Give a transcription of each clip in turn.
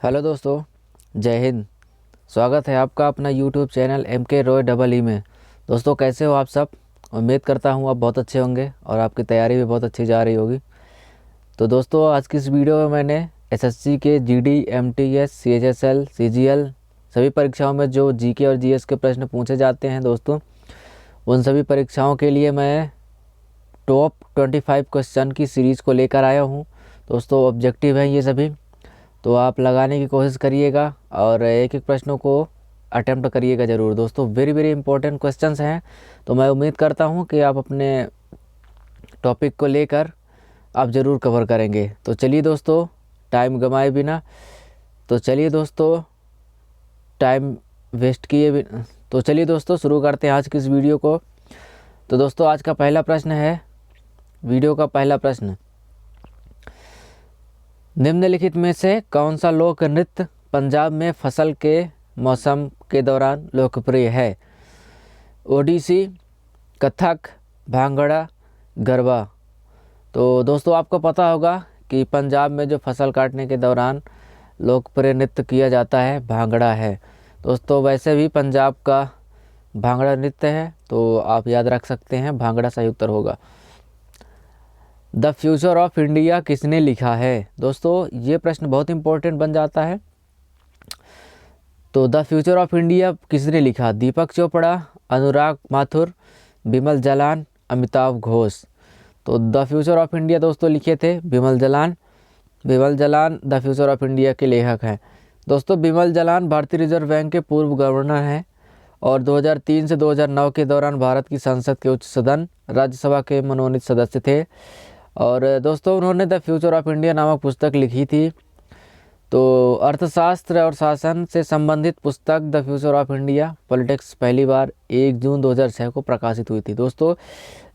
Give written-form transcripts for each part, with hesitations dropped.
Hello दोस्तों, जय हिंद। स्वागत है आपका अपना YouTube channel MK Roy double E में। दोस्तों, कैसे हो आप सब? उम्मीद करता हूँ आप बहुत अच्छे होंगे और आपकी तैयारी भी बहुत अच्छी जा रही होगी। तो दोस्तों, आज की इस वीडियो में मैंने SSC के GD, MTS, CHSL, CGL सभी परीक्षाओं में जो GK और GS के प्रश्न पूछे जाते हैं दोस्तों, उन सभी परीक्षाओं के लिए मैं टॉप 25 क्वेश्चन की सीरीज़ को लेकर आया हूँ। दोस्तों, ऑब्जेक्टिव हैं ये सभी, तो आप लगाने की कोशिश करिएगा और एक एक प्रश्नों को अटेम्प्ट करिएगा ज़रूर। दोस्तों, वेरी वेरी इंपॉर्टेंट क्वेश्चंस हैं, तो मैं उम्मीद करता हूं कि आप अपने टॉपिक को लेकर आप ज़रूर कवर करेंगे। तो चलिए दोस्तों, टाइम गंवाए बिना टाइम वेस्ट किए बिना तो चलिए दोस्तों शुरू करते हैं आज की इस वीडियो को। तो दोस्तों, आज का पहला प्रश्न है, वीडियो का पहला प्रश्न, निम्नलिखित में से कौन सा लोक नृत्य पंजाब में फसल के मौसम के दौरान लोकप्रिय है? ओडिसी, कथक, भांगड़ा, गरबा। तो दोस्तों, आपको पता होगा कि पंजाब में जो फसल काटने के दौरान लोकप्रिय नृत्य किया जाता है भांगड़ा है। दोस्तों, वैसे भी पंजाब का भांगड़ा नृत्य है, तो आप याद रख सकते हैं, भांगड़ा सही उत्तर होगा। द फ्यूचर ऑफ इंडिया किसने लिखा है? दोस्तों, ये प्रश्न बहुत इंपॉर्टेंट बन जाता है। तो द फ्यूचर ऑफ इंडिया किसने लिखा? दीपक चोपड़ा, अनुराग माथुर, बिमल जालान, अमिताभ घोष। तो द फ्यूचर ऑफ इंडिया दोस्तों लिखे थे Bimal Jalan. Bimal Jalan the future of India के लेखक हैं। दोस्तों, बिमल जालान भारतीय रिजर्व बैंक के पूर्व गवर्नर हैं और 2003 से 2009 के दौरान भारत की संसद के उच्च सदन राज्यसभा के मनोनीत सदस्य थे। और दोस्तों, उन्होंने द फ्यूचर ऑफ इंडिया नामक पुस्तक लिखी थी। तो अर्थशास्त्र और शासन से संबंधित पुस्तक the future of India politics पहली बार 1 जून 2006 को प्रकाशित हुई थी। दोस्तों,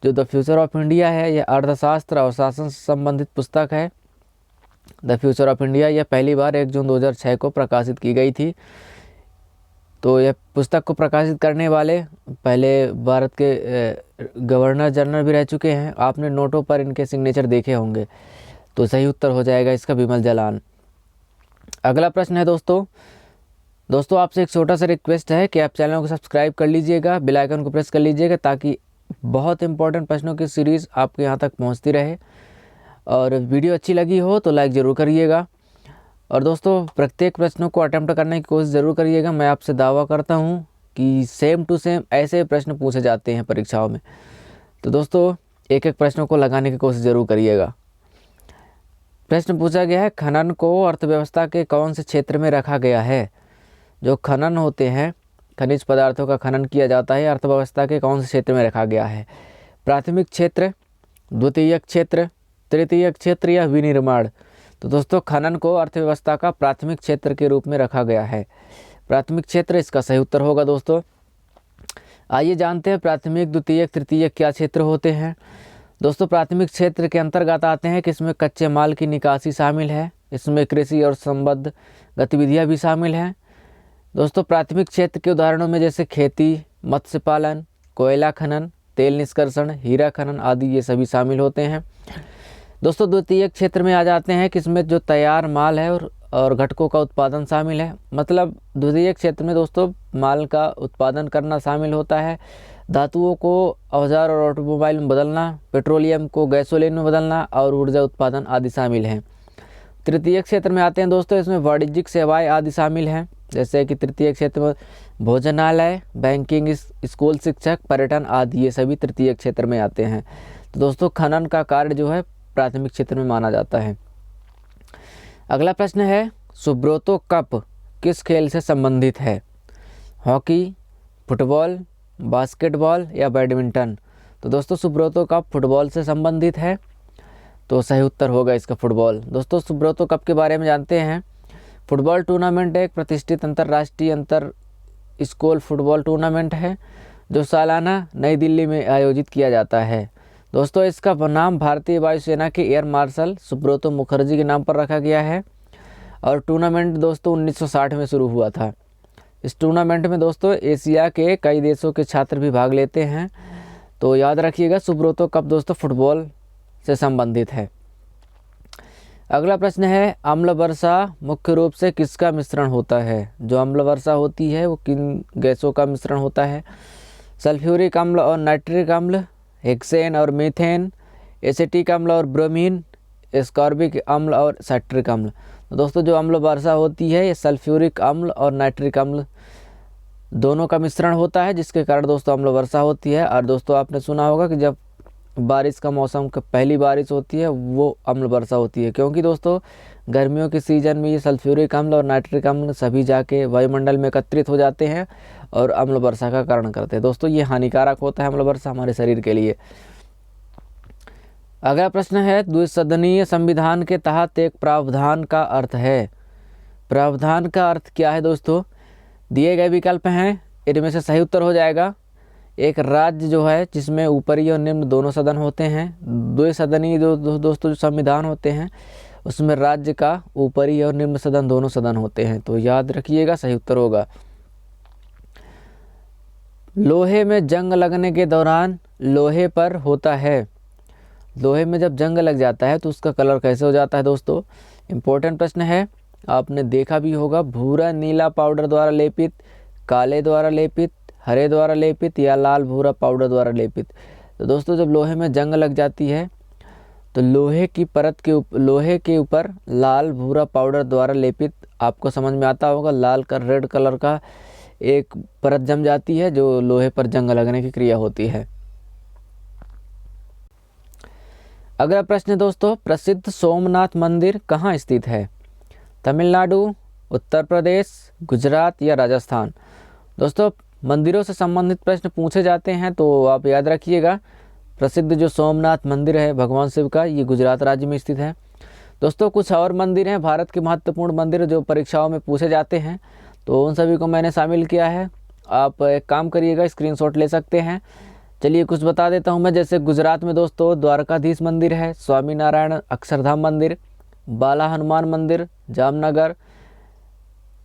जो द फ्यूचर ऑफ इंडिया है यह अर्थशास्त्र और शासन से संबंधित पुस्तक है। द फ्यूचर ऑफ इंडिया यह पहली बार 1 जून 2006 को प्रकाशित की गई थी। तो यह पुस्तक को प्रकाशित करने वाले पहले भारत के गवर्नर जनरल भी रह चुके हैं। आपने नोटों पर इनके सिग्नेचर देखे होंगे। तो सही उत्तर हो जाएगा इसका बिमल जालान। अगला प्रश्न है दोस्तों, आपसे एक छोटा सा रिक्वेस्ट है कि आप चैनल को सब्सक्राइब कर लीजिएगा, बेल आइकन को प्रेस कर लीजिएगा, ताकि बहुत इंपॉर्टेंट प्रश्नों की सीरीज़ आपके यहाँ तक पहुँचती रहे। और वीडियो अच्छी लगी हो तो लाइक ज़रूर करिएगा। और दोस्तों, प्रत्येक प्रश्नों को अटेम्प्ट करने की कोशिश ज़रूर करिएगा। मैं आपसे दावा करता हूं कि सेम टू सेम ऐसे प्रश्न पूछे जाते हैं परीक्षाओं में। तो दोस्तों, एक एक प्रश्नों को लगाने की कोशिश ज़रूर करिएगा। प्रश्न पूछा गया है, खनन को अर्थव्यवस्था के कौन से क्षेत्र में रखा गया है? जो खनन होते हैं, खनिज पदार्थों का खनन किया जाता है, अर्थव्यवस्था के कौन से क्षेत्र में रखा गया है? प्राथमिक क्षेत्र, द्वितीयक क्षेत्र, तृतीयक क्षेत्र या विनिर्माण? तो दोस्तों, खनन को अर्थव्यवस्था का प्राथमिक क्षेत्र के रूप में रखा गया है। प्राथमिक क्षेत्र इसका सही उत्तर होगा। दोस्तों, आइए जानते हैं प्राथमिक, द्वितीयक, तृतीयक क्या क्षेत्र होते हैं। दोस्तों, प्राथमिक क्षेत्र के अंतर्गत आते हैं कि इसमें कच्चे माल की निकासी शामिल है, इसमें कृषि और संबद्ध गतिविधियां भी शामिल हैं। दोस्तों, प्राथमिक क्षेत्र के उदाहरणों में जैसे खेती, मत्स्य पालन, कोयला खनन, तेल निष्कर्षण, हीरा खनन आदि ये सभी शामिल होते हैं। दोस्तों, द्वितीयक क्षेत्र में आ जाते हैं कि इसमें जो तैयार माल है और घटकों का उत्पादन शामिल है। मतलब द्वितीयक क्षेत्र में दोस्तों माल का उत्पादन करना शामिल होता है, धातुओं को औजार और ऑटोमोबाइल में बदलना, पेट्रोलियम को गैसोलीन में बदलना और ऊर्जा उत्पादन आदि शामिल हैं। तृतीयक क्षेत्र में आते हैं दोस्तों, इसमें वाणिज्यिक सेवाएँ आदि शामिल हैं, जैसे कि तृतीयक क्षेत्र में भोजनालय, बैंकिंग, स्कूल शिक्षक, पर्यटन आदि ये सभी तृतीयक क्षेत्र में आते हैं। तो दोस्तों, खनन का कार्य जो है प्राथमिक क्षेत्र में माना जाता है। अगला प्रश्न है, सुब्रतो कप किस खेल से संबंधित है? हॉकी, फुटबॉल, बास्केटबॉल या बैडमिंटन? तो दोस्तों, सुब्रतो कप फुटबॉल से संबंधित है, तो सही उत्तर होगा इसका फुटबॉल। दोस्तों, सुब्रतो कप के बारे में जानते हैं। फुटबॉल टूर्नामेंट एक प्रतिष्ठित अंतर्राष्ट्रीय अंतर स्कूल फुटबॉल टूर्नामेंट है जो सालाना नई दिल्ली में आयोजित किया जाता है। दोस्तों, इसका नाम भारतीय वायुसेना के एयर मार्शल सुब्रतो मुखर्जी के नाम पर रखा गया है और टूर्नामेंट दोस्तों 1960 में शुरू हुआ था। इस टूर्नामेंट में दोस्तों एशिया के कई देशों के छात्र भी भाग लेते हैं। तो याद रखिएगा, सुब्रतो कप दोस्तों फुटबॉल से संबंधित है। अगला प्रश्न है, अम्ल वर्षा मुख्य रूप से किसका मिश्रण होता है? जो अम्ल वर्षा होती है वो किन गैसों का मिश्रण होता है? सल्फ्यूरिक अम्ल और नाइट्रिक अम्ल, हेक्सेन और मीथेन, एसिटिक अम्ल और ब्रोमीन, एस्कॉर्बिक अम्ल और साइट्रिक अम्ल। तो दोस्तों जो अम्ल वर्षा होती है ये सल्फ्यूरिक अम्ल और नाइट्रिक अम्ल दोनों का मिश्रण होता है, जिसके कारण दोस्तों अम्ल वर्षा होती है। और दोस्तों आपने सुना होगा कि जब बारिश का मौसम पहली बारिश होती है वो अम्ल वर्षा होती है, क्योंकि दोस्तों गर्मियों के सीज़न में ये सल्फ्यूरिक अम्ल और नाइट्रिक अम्ल सभी जाके वायुमंडल में एकत्रित हो जाते हैं और अम्ल वर्षा का कारण करते हैं। दोस्तों ये हानिकारक होता है अम्ल वर्षा हमारे शरीर के लिए। अगला प्रश्न है, द्विसदनीय संविधान के तहत एक प्रावधान का अर्थ है। प्रावधान का अर्थ क्या है दोस्तों? दिए गए विकल्प हैं, इनमें से सही उत्तर हो जाएगा एक राज्य जो है जिसमें ऊपरी और निम्न दोनों सदन होते हैं। द्विसदनीय दोस्तों जो संविधान होते हैं उसमें राज्य का ऊपरी और निम्न सदन दोनों सदन होते हैं, तो याद रखिएगा सही उत्तर होगा। लोहे में जंग लगने के दौरान लोहे पर होता है, लोहे में जब जंग लग जाता है तो उसका कलर कैसे हो जाता है? दोस्तों इम्पोर्टेंट प्रश्न है, आपने देखा भी होगा, भूरा नीला पाउडर द्वारा लेपित, काले द्वारा लेपित, हरे द्वारा लेपित या लाल भूरा पाउडर द्वारा लेपित। तो दोस्तों जब लोहे में जंग लग जाती है तो लोहे की परत के लोहे के ऊपर लाल भूरा पाउडर द्वारा लेपित, आपको समझ में आता होगा, लाल का रेड कलर का एक परत जम जाती है जो लोहे पर जंग लगने की क्रिया होती है। अगला प्रश्न दोस्तों, प्रसिद्ध सोमनाथ मंदिर कहाँ स्थित है? तमिलनाडु, उत्तर प्रदेश, गुजरात या राजस्थान? दोस्तों मंदिरों से संबंधित प्रश्न पूछे जाते हैं तो आप याद रखिएगा, प्रसिद्ध जो सोमनाथ मंदिर है भगवान शिव का, ये गुजरात राज्य में स्थित है। दोस्तों कुछ और मंदिर हैं भारत के महत्वपूर्ण मंदिर जो परीक्षाओं में पूछे जाते हैं, तो उन सभी को मैंने शामिल किया है। आप एक काम करिएगा, स्क्रीनशॉट ले सकते हैं। चलिए कुछ बता देता हूं मैं। जैसे गुजरात में दोस्तों द्वारकाधीश मंदिर है, स्वामी नारायण अक्षरधाम मंदिर, बाला हनुमान मंदिर जामनगर,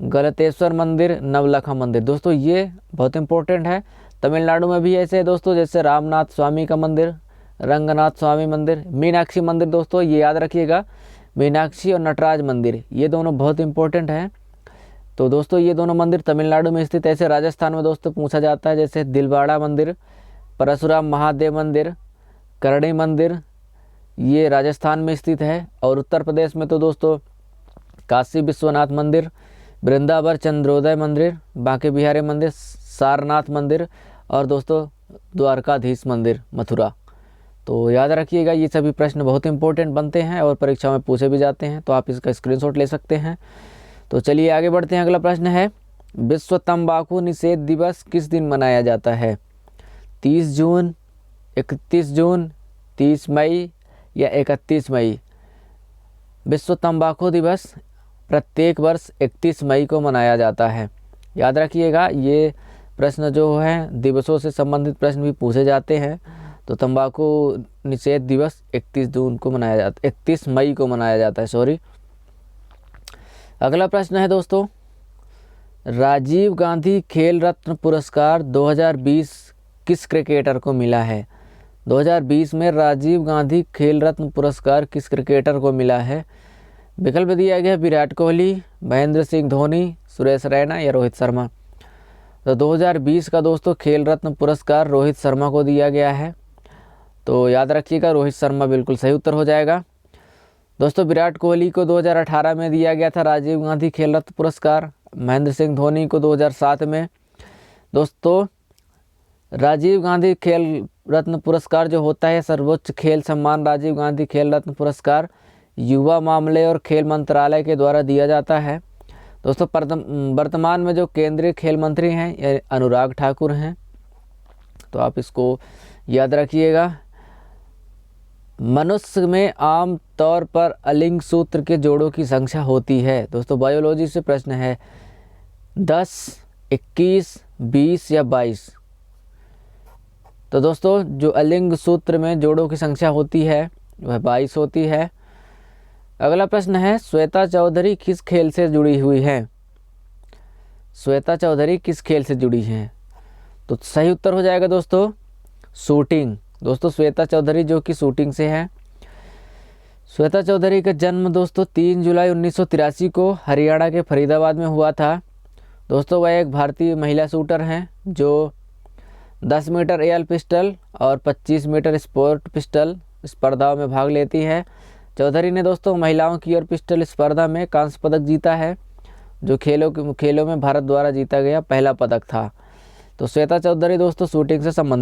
गलतेश्वर मंदिर, नवलखा मंदिर। दोस्तों ये बहुत इंपॉर्टेंट है। तमिलनाडु में भी ऐसे है दोस्तों, जैसे रामनाथ स्वामी का मंदिर, रंगनाथ स्वामी मंदिर, मीनाक्षी मंदिर। दोस्तों ये याद रखिएगा, मीनाक्षी और नटराज मंदिर ये दोनों बहुत इंपॉर्टेंट हैं। तो दोस्तों ये दोनों मंदिर तमिलनाडु में स्थित। ऐसे राजस्थान में दोस्तों पूछा जाता है, जैसे दिलवाड़ा मंदिर, परशुराम महादेव मंदिर, करणी मंदिर, ये राजस्थान में स्थित है। और उत्तर प्रदेश में तो दोस्तों काशी विश्वनाथ मंदिर, वृंदावन चंद्रोदय मंदिर, बांके बिहारी मंदिर, सारनाथ मंदिर और दोस्तों द्वारकाधीश मंदिर मथुरा। तो याद रखिएगा, ये सभी प्रश्न बहुत इंपॉर्टेंट बनते हैं और परीक्षा में पूछे भी जाते हैं, तो आप इसका स्क्रीनशॉट ले सकते हैं। तो चलिए आगे बढ़ते हैं। अगला प्रश्न है, विश्व तंबाकू निषेध दिवस किस दिन मनाया जाता है? 30 जून, 31 जून, 30 मई या 31 मई? विश्व तंबाकू दिवस प्रत्येक वर्ष 31 मई को मनाया जाता है। याद रखिएगा, ये प्रश्न जो है दिवसों से संबंधित प्रश्न भी पूछे जाते हैं। तो तंबाकू निषेध दिवस 31 जून को मनाया जाता है, 31 मई को मनाया जाता है, सॉरी। अगला प्रश्न है दोस्तों, राजीव गांधी खेल रत्न पुरस्कार 2020 किस क्रिकेटर को मिला है? 2020 में राजीव गांधी खेल रत्न पुरस्कार किस क्रिकेटर को मिला है? विकल्प दिया गया, विराट कोहली, महेंद्र सिंह धोनी, सुरेश रैना या रोहित शर्मा। तो 2020 का दोस्तों खेल रत्न पुरस्कार रोहित शर्मा को दिया गया है। तो याद रखिएगा, रोहित शर्मा बिल्कुल सही उत्तर हो जाएगा। दोस्तों विराट कोहली को 2018 में दिया गया था राजीव गांधी खेल रत्न पुरस्कार, महेंद्र सिंह धोनी को 2007 में। दोस्तों राजीव गांधी खेल रत्न पुरस्कार जो होता है, सर्वोच्च खेल सम्मान राजीव गांधी खेल रत्न पुरस्कार युवा मामले और खेल मंत्रालय के द्वारा दिया जाता है। दोस्तों वर्तमान में जो केंद्रीय खेल मंत्री हैं ये अनुराग ठाकुर हैं, तो आप इसको याद रखिएगा। मनुष्य में आम तौर पर अलिंग सूत्र के जोड़ों की संख्या होती है। दोस्तों बायोलॉजी से प्रश्न है, 10, 21, 20 या 22? तो दोस्तों जो अलिंग सूत्र में जोड़ों की संख्या होती है वह 22 होती है। अगला प्रश्न है, श्वेता चौधरी किस खेल से जुड़ी हुई हैं? श्वेता चौधरी किस खेल से जुड़ी हैं? तो सही उत्तर हो जाएगा दोस्तों शूटिंग। दोस्तों श्वेता चौधरी जो कि शूटिंग से है। श्वेता चौधरी का जन्म दोस्तों 3 जुलाई 1983 को हरियाणा के फरीदाबाद में हुआ था। दोस्तों वह एक भारतीय महिला शूटर हैं जो 10 मीटर एयर पिस्टल और 25 मीटर स्पोर्ट पिस्टल स्पर्धाओं में भाग लेती है। चौधरी ने दोस्तों महिलाओं की एयर पिस्टल स्पर्धा में कांस्य पदक जीता है, जो खेलों में भारत द्वारा जीता गया पहला पदक था। तो श्वेता चौधरी दोस्तों शूटिंग से संबंधित